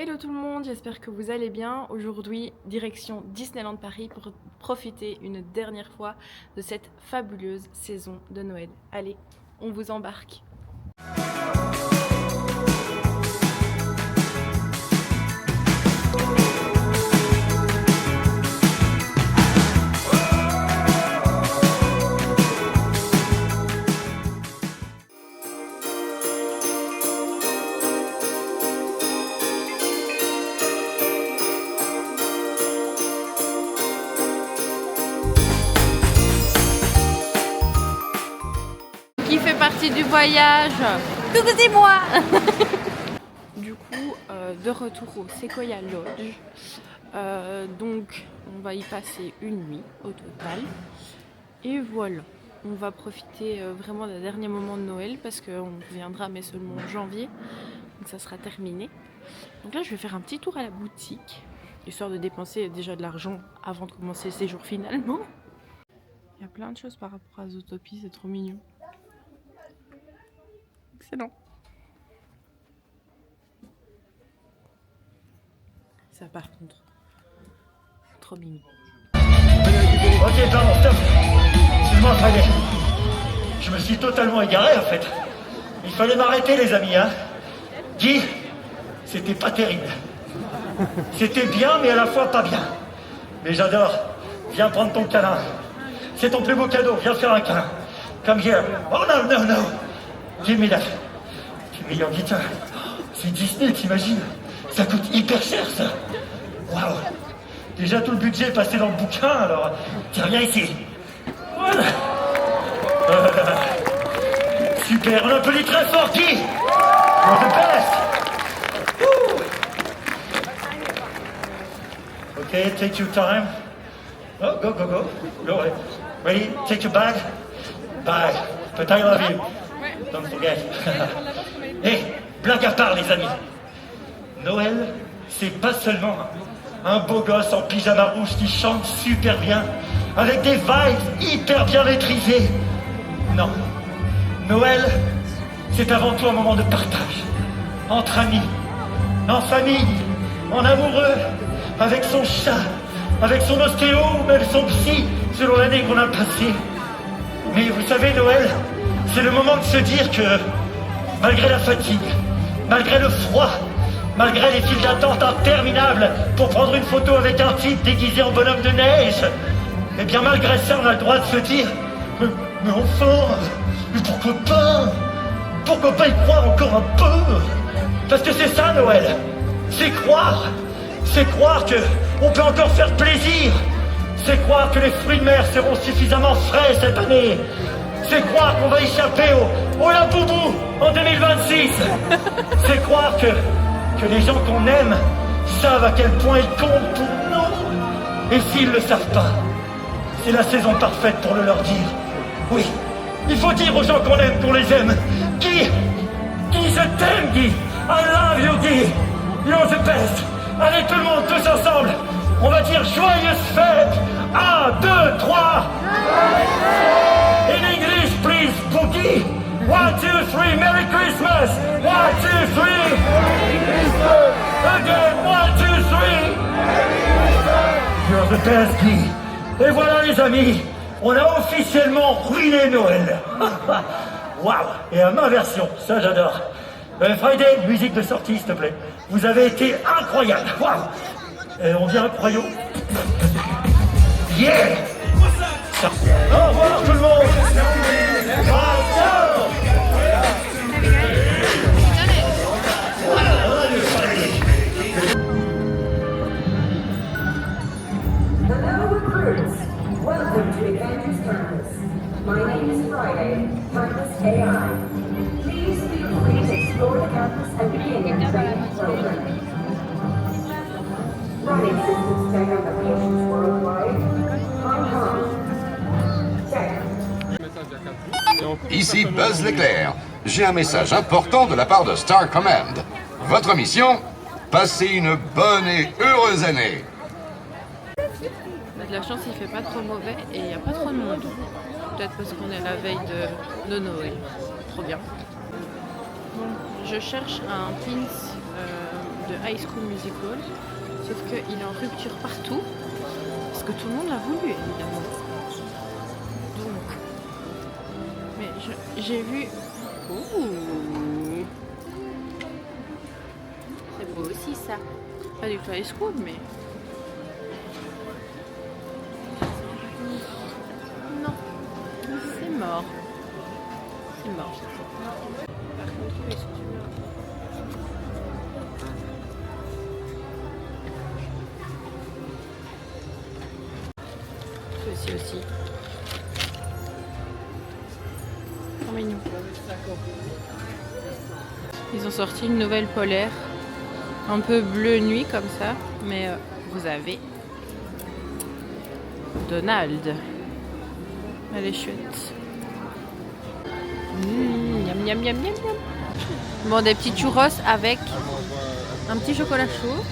Hello tout le monde, j'espère que vous allez bien. Aujourd'hui, direction Disneyland Paris pour profiter une dernière fois de cette fabuleuse saison de Noël. Allez, on vous embarque. Qui fait partie du voyage? Coucou, c'est moi. Du coup, de retour au Sequoia Lodge. Donc, on va y passer une nuit au total. Et voilà, on va profiter vraiment des derniers moments de Noël parce qu'on reviendra mais seulement en janvier. Donc ça sera terminé. Donc là, je vais faire un petit tour à la boutique, histoire de dépenser déjà de l'argent avant de commencer le séjour finalement. Il y a plein de choses par rapport à Zootopia, c'est trop mignon. Excellent. Ça par contre, trop mignon. Ok, pardon, stop. Excuse-moi, Fred. Je me suis totalement égaré en fait. Il fallait m'arrêter, les amis, hein. Guy, c'était pas terrible. C'était bien, mais à la fois pas bien. Mais j'adore. Viens prendre ton câlin. C'est ton plus beau cadeau. Viens faire un câlin. Come here. Oh no, no, no. Give me that. Give me your guitar. C'est Disney, t'imagines? Ça coûte hyper cher, ça. Waouh. Déjà tout le budget est passé dans le bouquin, alors tiens, viens ici. Voilà. Super, on applaudit très fort, qui? You're the best. Woo. Okay, take your time. Oh, go, go, go. Go ahead. Ready? Take your bag. Bye. But I love you. Don't forget. Hey, blague à part, les amis. Noël, c'est pas seulement un beau gosse en pyjama rouge qui chante super bien, avec des vibes hyper bien maîtrisées. Non. Noël, c'est avant tout un moment de partage. Entre amis, en famille, en amoureux, avec son chat, avec son ostéo ou même son psy, selon l'année qu'on a passée. Mais vous savez, Noël, c'est le moment de se dire que, malgré la fatigue, malgré le froid, malgré les files d'attente interminables pour prendre une photo avec un type déguisé en bonhomme de neige, eh bien malgré ça, on a le droit de se dire mais enfin, mais pourquoi pas y croire encore un peu? Parce que c'est ça Noël, c'est croire que on peut encore faire plaisir, c'est croire que les fruits de mer seront suffisamment frais cette année, c'est croire qu'on va échapper au Laboubou en 2026, c'est croire que les gens qu'on aime savent à quel point ils comptent pour nous. Et s'ils ne le savent pas, c'est la saison parfaite pour le leur dire. Oui, il faut dire aux gens qu'on aime, qu'on les aime. Guy, je t'aime, Guy. I love you, Guy. You're the best. Allez, tout le monde, tous ensemble. On va dire joyeuse fête. 1, 2, 3. In English, please, pour Guy. 1, 2, 3, Merry Christmas! 1, 2, 3! Merry Christmas! Again, 1, 2, 3! Merry Christmas! You're the best, Guy! Et voilà les amis, on a officiellement ruiné Noël! Waouh! Et à ma version, ça j'adore! Friday, musique de sortie s'il te plaît. Vous avez été incroyable! Waouh! Et on dit incroyable? Yeah! Au revoir tout le monde! Hello recruits, welcome to Adventures Campus. My name is Friday, Campus AI. Please feel free to explore the campus and begin your training program. Running systems check applications worldwide. Hong Kong. Check. Ici Buzz l'éclair. J'ai un message important de la part de Star Command. Votre mission? Passer une bonne et heureuse année. On a de la chance, il fait pas trop mauvais et il n'y a pas trop de monde. Peut-être parce qu'on est à la veille de Noël. Trop bien. Bon, je cherche un pins de High School Musical, sauf qu'il est en rupture partout, parce que tout le monde l'a voulu évidemment. Donc, mais j'ai vu... Ouh, c'est beau aussi ça. Pas du tout High School, mais... Non, c'est mort. C'est mort. Par contre, est-ce que tu veux... Ceci aussi. Trop mignon. Ils ont sorti une nouvelle polaire. Un peu bleu nuit comme ça. Mais vous avez Donald. Elle est chouette. Miam miam miam miam miam. Bon, des petits churros avec un petit chocolat chaud.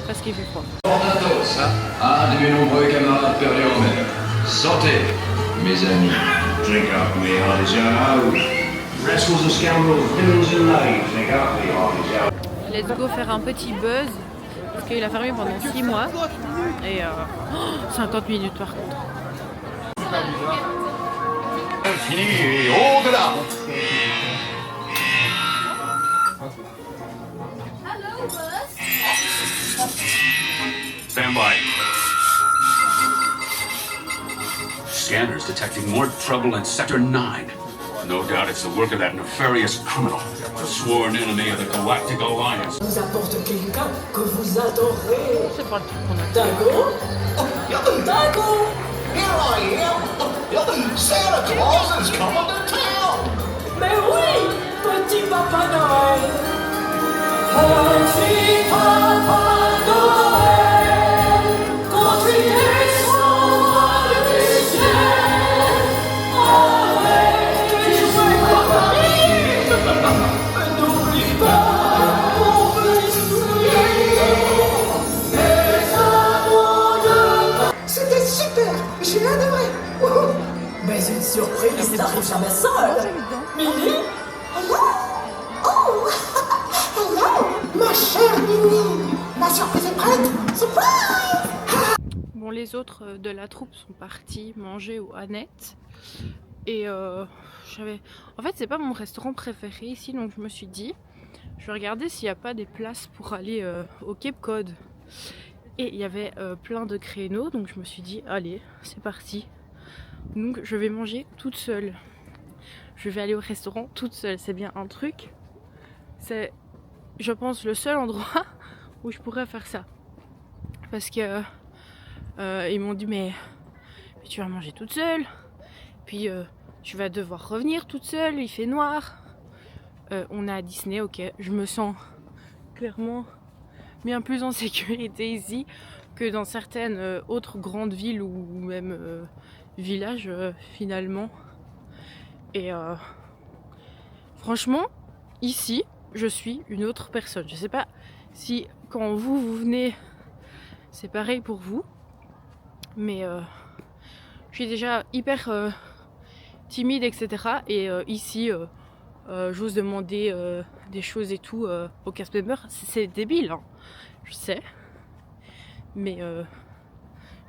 Parce qu'il fait froid. Portatos, un de mes nombreux camarades perdus en mer. Santé, mes amis. Drink up, me hearties out. Rascals and scoundrels, villains and knaves. Drink up, me hearties out. Let's go faire un petit buzz. Parce qu'il a fermé pendant 6 mois. Et 50 minutes par contre. Fini et au-delà. Stand by. Scanners detecting more trouble in Sector 9. No doubt it's the work of that nefarious criminal, a sworn enemy of the Galactic Alliance. Vous apporte quelqu'un que vous adorez. C'est pas le truc qu'on a. Dago? Dago? Here I am. Santa Claus is coming to town. Mais oui, petit Papa Noël. Petit Papa Noël, quand tu descendras du ciel, avec tes jouets préférés, n'oublie pas mon petit les amours de... C'était super, j'ai adoré. Mais une surprise n'arrive jamais seule. Mini? Hello? Oh! Hello, ma chère Mini! La surprise est prête! Surprise! Bon, les autres de la troupe sont partis manger au Annette. Et j'avais... En fait, c'est pas mon restaurant préféré ici, donc je me suis dit, je vais regarder s'il n'y a pas des places pour aller au Cape Cod. Et il y avait plein de créneaux, donc je me suis dit, allez, c'est parti. Donc je vais manger toute seule. Je vais aller au restaurant toute seule. C'est bien un truc. C'est, je pense, le seul endroit où je pourrais faire ça. Parce que ils m'ont dit mais tu vas manger toute seule. Puis tu vas devoir revenir toute seule. Il fait noir. On est à Disney, ok. Je me sens clairement bien plus en sécurité ici que dans certaines autres grandes villes ou même villages finalement. Et franchement, ici, je suis une autre personne. Je sais pas si quand vous venez, c'est pareil pour vous. Mais je suis déjà hyper timide, etc. Et ici, j'ose demander des choses et tout au cast member. C'est débile, hein, je sais. Mais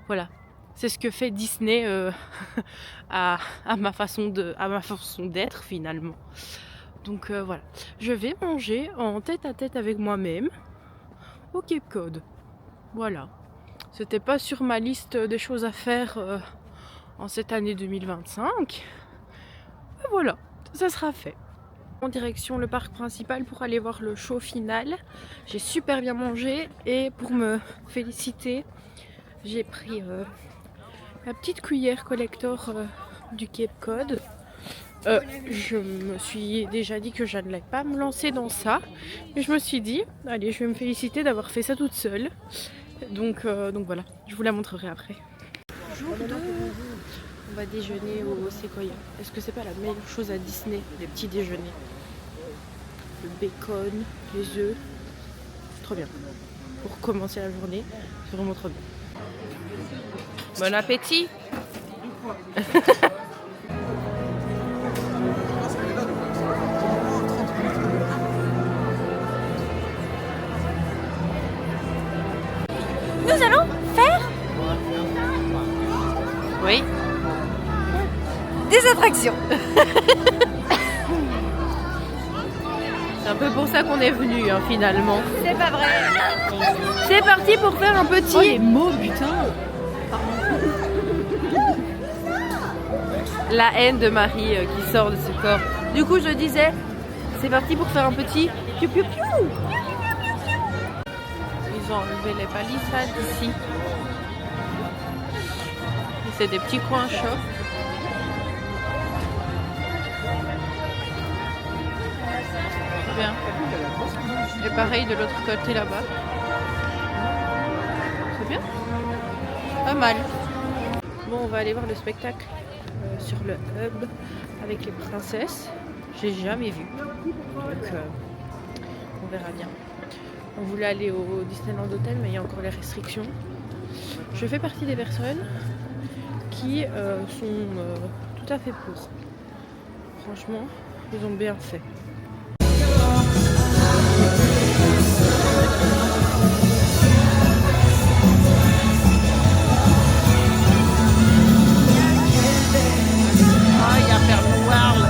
voilà. C'est ce que fait Disney à ma façon d'être finalement. Donc voilà. Je vais manger en tête à tête avec moi-même au Cape Cod. Voilà. C'était pas sur ma liste des choses à faire en cette année 2025. Et voilà, ça sera fait. En direction le parc principal pour aller voir le show final. J'ai super bien mangé et pour me féliciter, j'ai pris la petite cuillère collector du Cape Cod. Je me suis déjà dit que je n'allais pas me lancer dans ça. Et je me suis dit, allez, je vais me féliciter d'avoir fait ça toute seule. Donc voilà, je vous la montrerai après. Jour 2, on va déjeuner au Sequoia. Est-ce que c'est pas la meilleure chose à Disney, les petits déjeuners? Le bacon, les œufs, trop bien. Pour commencer la journée, c'est vraiment trop bien. Bon appétit! Nous allons faire oui des attractions. C'est un peu pour ça qu'on est venu hein, finalement. C'est pas vrai. C'est parti pour faire un petit. Oh les mots putain. La haine de Marie qui sort de ce corps. Du coup je disais, c'est parti pour faire un petit piou piou piou. Ils ont enlevé les palissades ici. C'est des petits coins chauds. Bien. Et pareil de l'autre côté là-bas. C'est bien. Pas mal. Bon, on va aller voir le spectacle sur le hub avec les princesses. J'ai jamais vu. Donc on verra bien. On voulait aller au Disneyland Hotel mais il y a encore les restrictions. Je fais partie des personnes qui sont tout à fait pour. Franchement, ils ont bien fait. Ah, il y a faire voir là.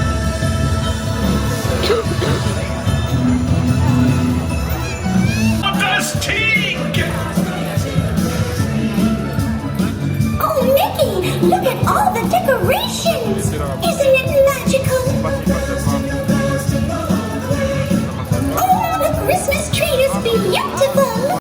Oh, Mickey, look at all the decorations! Isn't it magical? Oh, the Christmas tree is beautiful!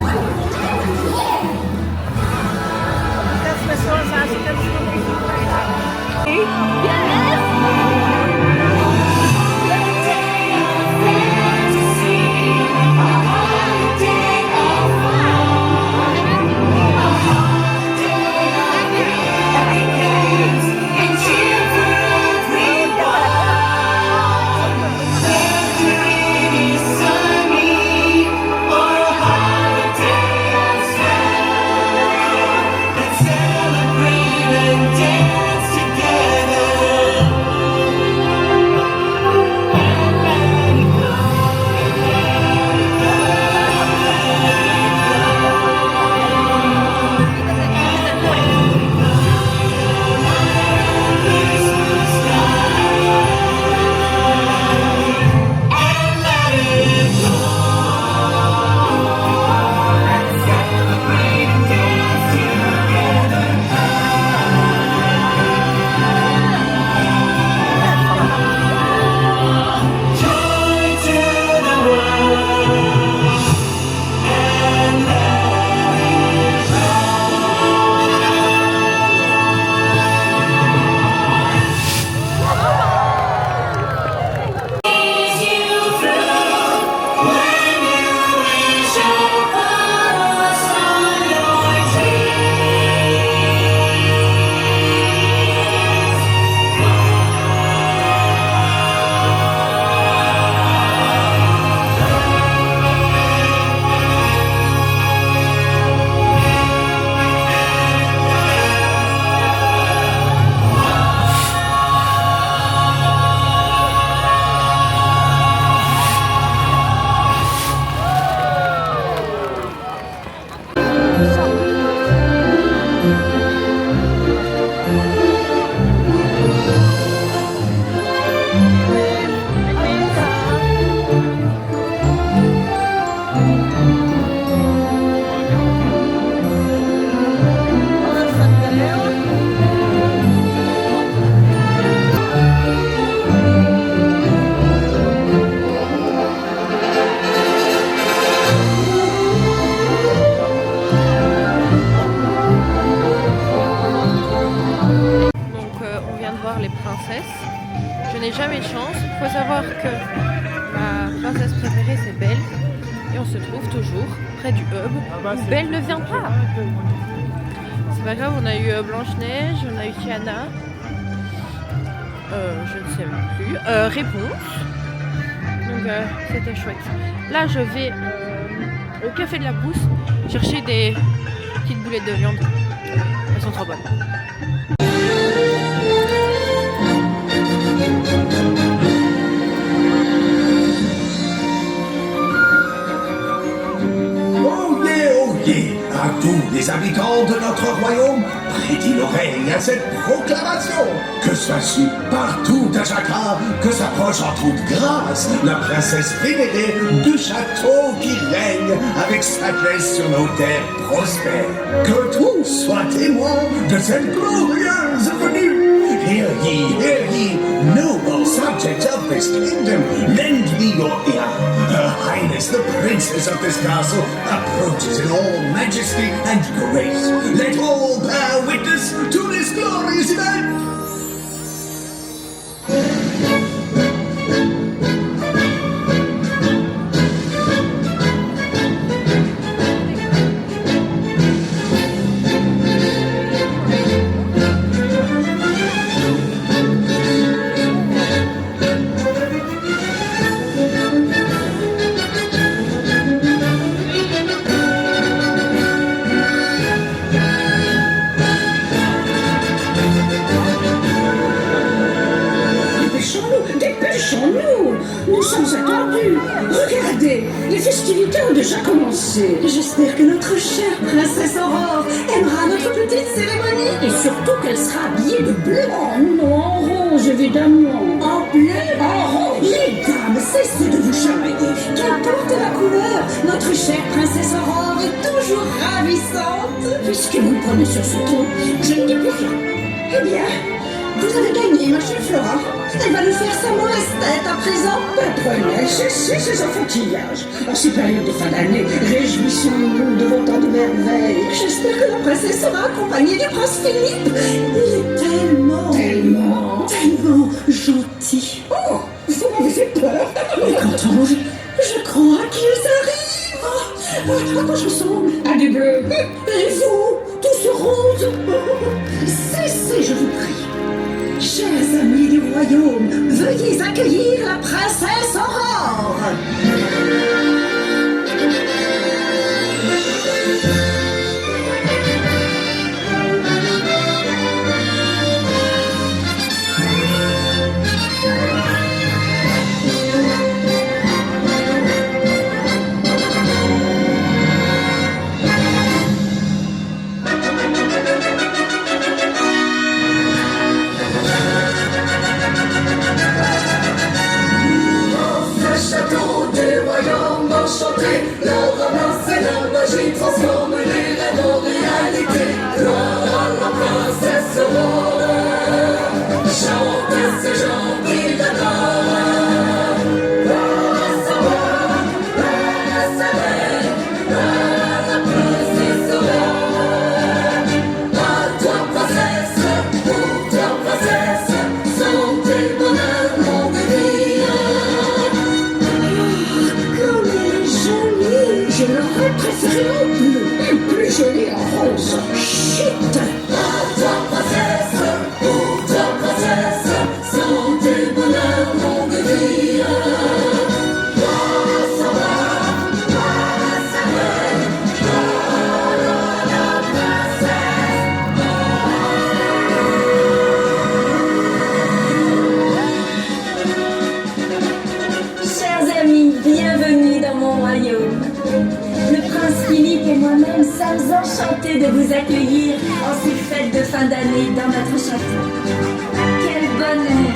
Je n'ai jamais de chance. Il faut savoir que ma princesse préférée c'est Belle. Et on se trouve toujours près du hub où Belle ne vient pas. C'est pas grave, on a eu Blanche-Neige, on a eu Tiana. Je ne sais même plus. Réponse. Donc c'était chouette. Là je vais au café de la Brousse chercher des petites boulettes de viande. Elles sont trop bonnes. à tous les habitants de notre royaume, prêtez l'oreille à cette proclamation. Que sachez partout à chacun que s'approche en toute grâce la princesse vénérée du château qui règne avec sagesse sur nos terres prospères. Que tous soient témoins de cette glorieuse venue. Hear ye, noble subjects of this kingdom, lend me your ear. Her Highness, the princess of this castle, approaches in all majesty and grace. Let all bear witness to this glorious event. Nous sommes attendus. Regardez, les festivités ont déjà commencé. J'espère que notre chère princesse Aurore aimera notre petite cérémonie. Et surtout qu'elle sera habillée de blanc. Non, en rose, évidemment. En bleu, en rose. Les dames, cessez de vous chamailler. Qu'importe la couleur, notre chère princesse Aurore est toujours ravissante. Puisque vous le prenez sur ce ton, je ne dis plus rien. Eh bien, vous avez gagné, ma chère Flora. Elle va nous faire sa mauvaise tête à présent. Prenez, cessez ces enfantillages. En ces périodes de fin d'année, réjouissons-nous de tant de merveilles. J'espère que la princesse sera accompagnée du prince Philippe. Il est tellement gentil. Oh, vous m'avez fait peur. Mais quand je crois qu'ils arrivent. À quoi je ressemble? À du bleu. Et vous, tout ce rose. Cessez, je vous prie. Chers amis du royaume, veuillez accueillir la princesse Aurore. La romance et la magie transforment les rêves en réalité. Gloire à la princesse Aurore, chantez ces gens qui l'adorent. Gloire à sa voix, gloire à sa reine, gloire à la princesse Aurore. À toi princesse, pour toi princesse, santé, bonheur, longue vie. Je l'aurais préféré en bleu, et plus jolie en rose. Chut! À toi, princesse, pour toi, princesse, santé, bonheur, longue vie. Gloire à sa reine, gloire à sa reine, gloire à la princesse. Chers amis, bienvenue dans mon royaume. Le prince Philippe et moi-même sommes enchantés de vous accueillir en ces fêtes de fin d'année dans notre château. Quel bonheur,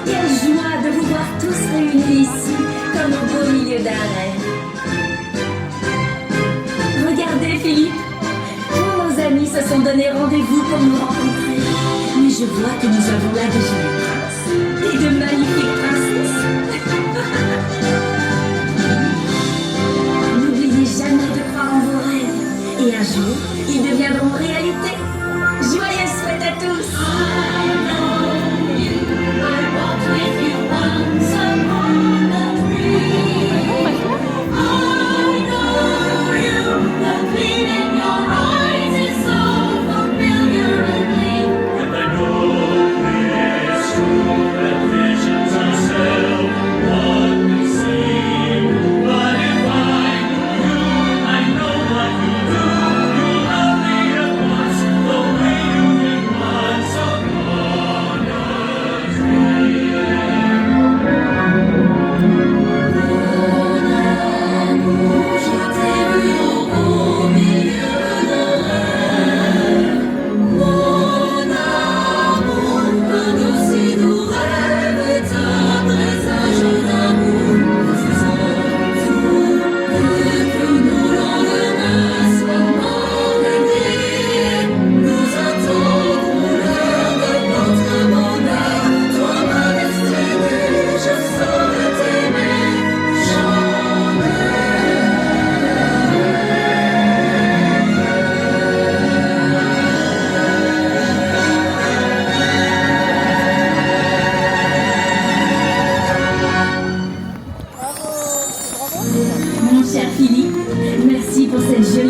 quelle joie de vous voir tous réunis ici comme au beau milieu d'un rêve. Regardez Philippe, tous nos amis se sont donné rendez-vous pour nous rencontrer. Mais je vois que nous avons là de jolis princes et de magnifiques princesses. Jamais de croire en vos rêves. Et un jour, ils deviendront réalité. Joyeuses fêtes à tous. You'll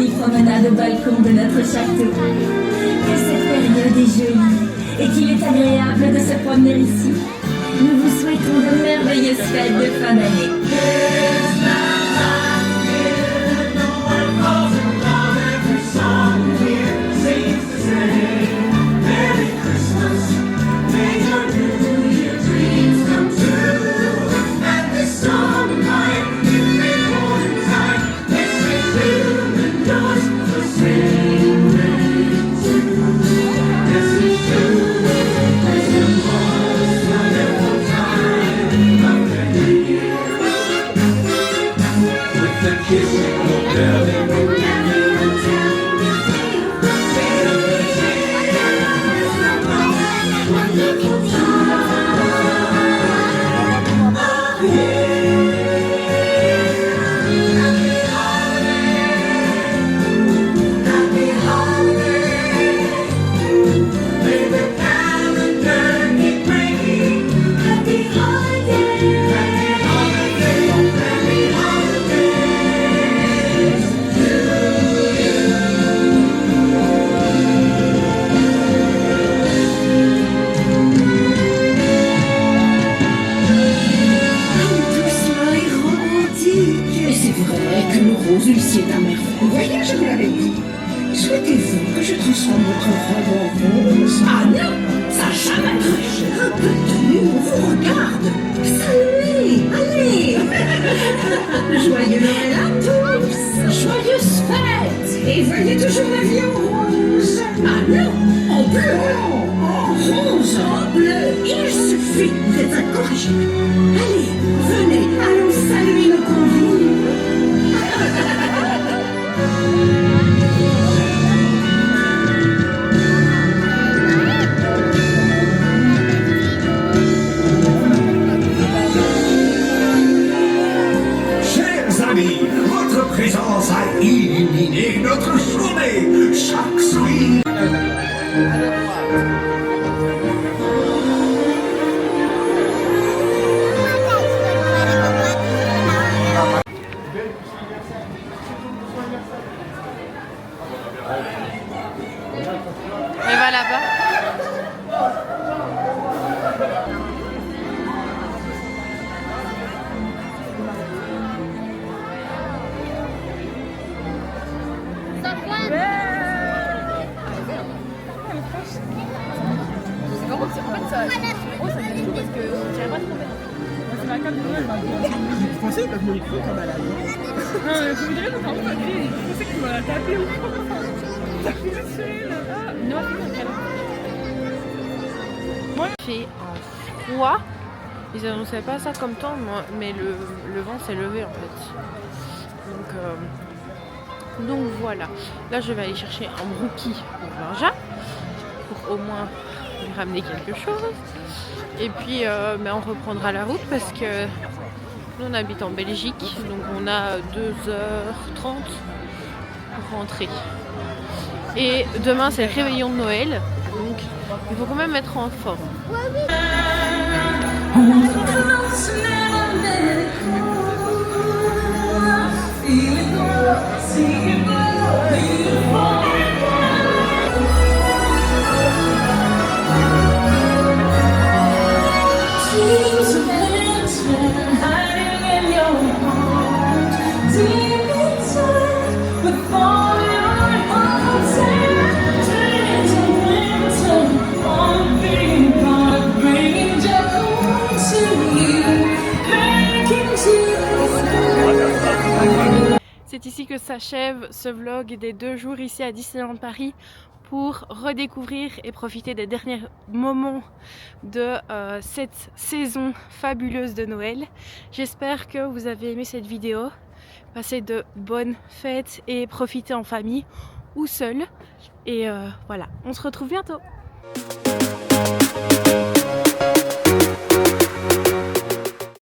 jolie promenade au balcon de notre château. Que cette période est jolie et qu'il est agréable de se promener ici. Nous vous souhaitons de merveilleuses fêtes de fin d'année. Ulcier d'un merveille. Voyez, je vous l'avais dit. Souhaitez-vous que je transforme votre robe en rose? Ah non, ça jamais marché. Un peu de nous, on vous regarde. Salut, allez. Joyeux Noël à tous. Joyeuses fêtes. Et voyez toujours la vie en rose. Ah non, en bleu. En rose, en bleu. Il suffit d'être incorrigible. Allez, venez, allons saluer nos convives. Chers amis, votre présence a illuminé notre journée. Chaque sourire. Elle va là-bas. Je pensais que mon micro comme à la main. Je voudrais que tu pensais que tu m'as tapé ou quoi. T'as fait là-bas. Non, Il fait un froid. Ils annonçaient pas ça comme temps, mais le vent s'est levé en fait. Donc voilà. Là je vais aller chercher un brookie pour Benja. Pour au moins lui ramener quelque chose. Et puis on reprendra la route parce que nous on habite en Belgique. Donc on a 2h30 pour rentrer. Et demain c'est le réveillon de Noël. Donc il faut quand même être en forme. C'est ici que s'achève ce vlog des 2 jours ici à Disneyland Paris pour redécouvrir et profiter des derniers moments de cette saison fabuleuse de Noël. J'espère que vous avez aimé cette vidéo. Passez de bonnes fêtes et profitez en famille ou seul. Et voilà, on se retrouve bientôt.